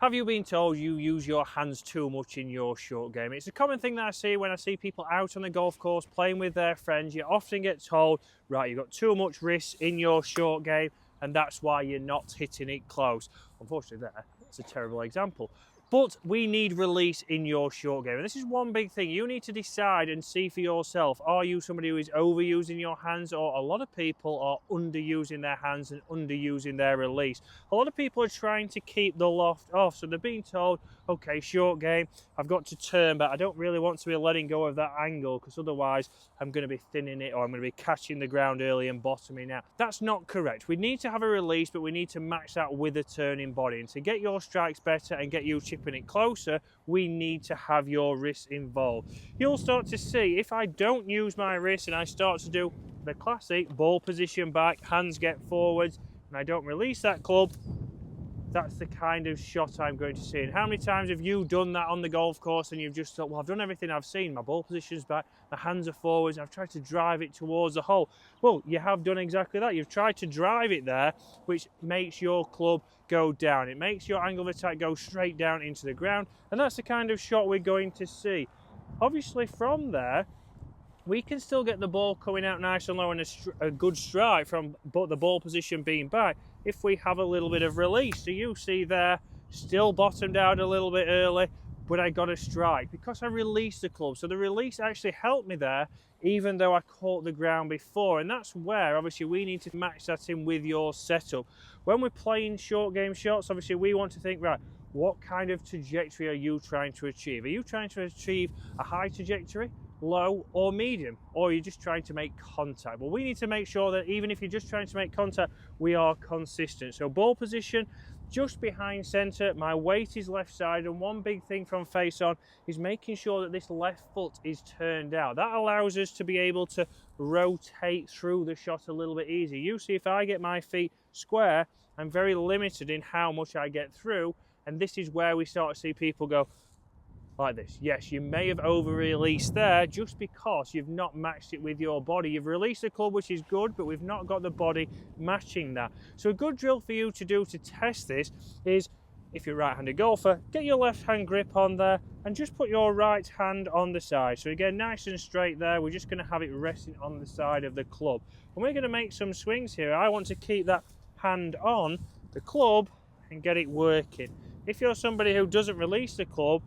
Have you been told you use your hands too much in your short game? It's a common thing that I see when I see people out on the golf course playing with their friends. You often get told, right, you've got too much wrist in your short game and that's why you're not hitting it close. Unfortunately that's a terrible example. But we need release in your short game. And this is one big thing. You need to decide and see for yourself, are you somebody who is overusing your hands, or a lot of people are underusing their hands and underusing their release. A lot of people are trying to keep the loft off. So they're being told, okay, short game, I've got to turn, but I don't really want to be letting go of that angle because otherwise I'm going to be thinning it, or I'm going to be catching the ground early and bottoming out. That's not correct. We need to have a release, but we need to match that with a turning body. And to get your strikes better and get you chipping it closer, we need to have your wrists involved. You'll start to see if I don't use my wrist and I start to do the classic ball position back, hands get forwards, and I don't release that club, that's the kind of shot I'm going to see. And how many times have you done that on the golf course and you've just thought, well, I've done everything I've seen, my ball position's back, my hands are forwards, I've tried to drive it towards the hole. Well, you have done exactly that. You've tried to drive it there, which makes your club go down. It makes your angle of attack go straight down into the ground, and that's the kind of shot we're going to see. Obviously from there, we can still get the ball coming out nice and low and a good strike from the ball position being back if we have a little bit of release. So you see there, still bottomed out a little bit early, but I got a strike because I released the club. So the release actually helped me there, even though I caught the ground before. And that's where, obviously, we need to match that in with your setup. When we're playing short game shots, obviously, we want to think, right, what kind of trajectory are you trying to achieve? Are you trying to achieve a high trajectory, low, or medium, or are you just trying to make contact? Well, we need to make sure that even if you're just trying to make contact, we are consistent. So ball position just behind center, my weight is left side, and one big thing from face on is making sure that this left foot is turned out. That allows us to be able to rotate through the shot a little bit easier. You see, if I get my feet square, I'm very limited in how much I get through, and this is where we start to see people go like this. Yes, you may have over-released there just because you've not matched it with your body. You've released the club, which is good, but we've not got the body matching that. So a good drill for you to do to test this is, if you're a right-handed golfer, get your left-hand grip on there and just put your right hand on the side. So again, nice and straight there. We're just going to have it resting on the side of the club. And we're going to make some swings here. I want to keep that hand on the club and get it working. If you're somebody who doesn't release the club,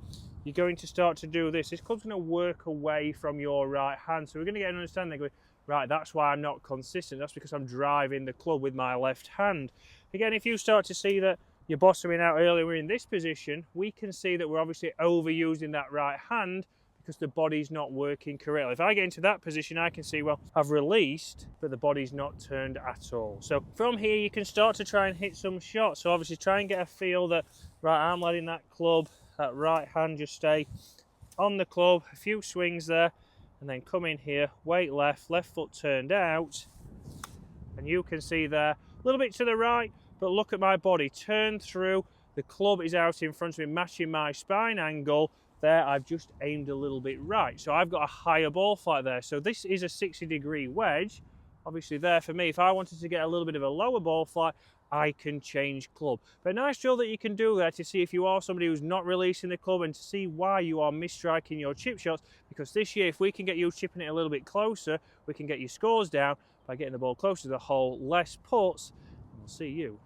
you're going to start to do this. This club's going to work away from your right hand. So we're going to get an understanding going, right, that's why I'm not consistent. That's because I'm driving the club with my left hand. Again, if you start to see that you're bottoming out earlier, we're in this position, we can see that we're obviously overusing that right hand because the body's not working correctly. If I get into that position, I can see, well, I've released, but the body's not turned at all. So from here, you can start to try and hit some shots. So obviously try and get a feel that, right, I'm letting that club, that right hand just stay on the club, a few swings there, and then come in here, weight left, left foot turned out, and you can see there, a little bit to the right, but look at my body, turn through, the club is out in front of me, matching my spine angle. There, I've just aimed a little bit right, so I've got a higher ball flight there. So this is a 60-degree wedge, obviously there for me. If I wanted to get a little bit of a lower ball flight, I can change club. But a nice drill that you can do there to see if you are somebody who's not releasing the club and to see why you are misstriking your chip shots, because this year, if we can get you chipping it a little bit closer, we can get your scores down by getting the ball closer to the hole, less putts, and we'll see you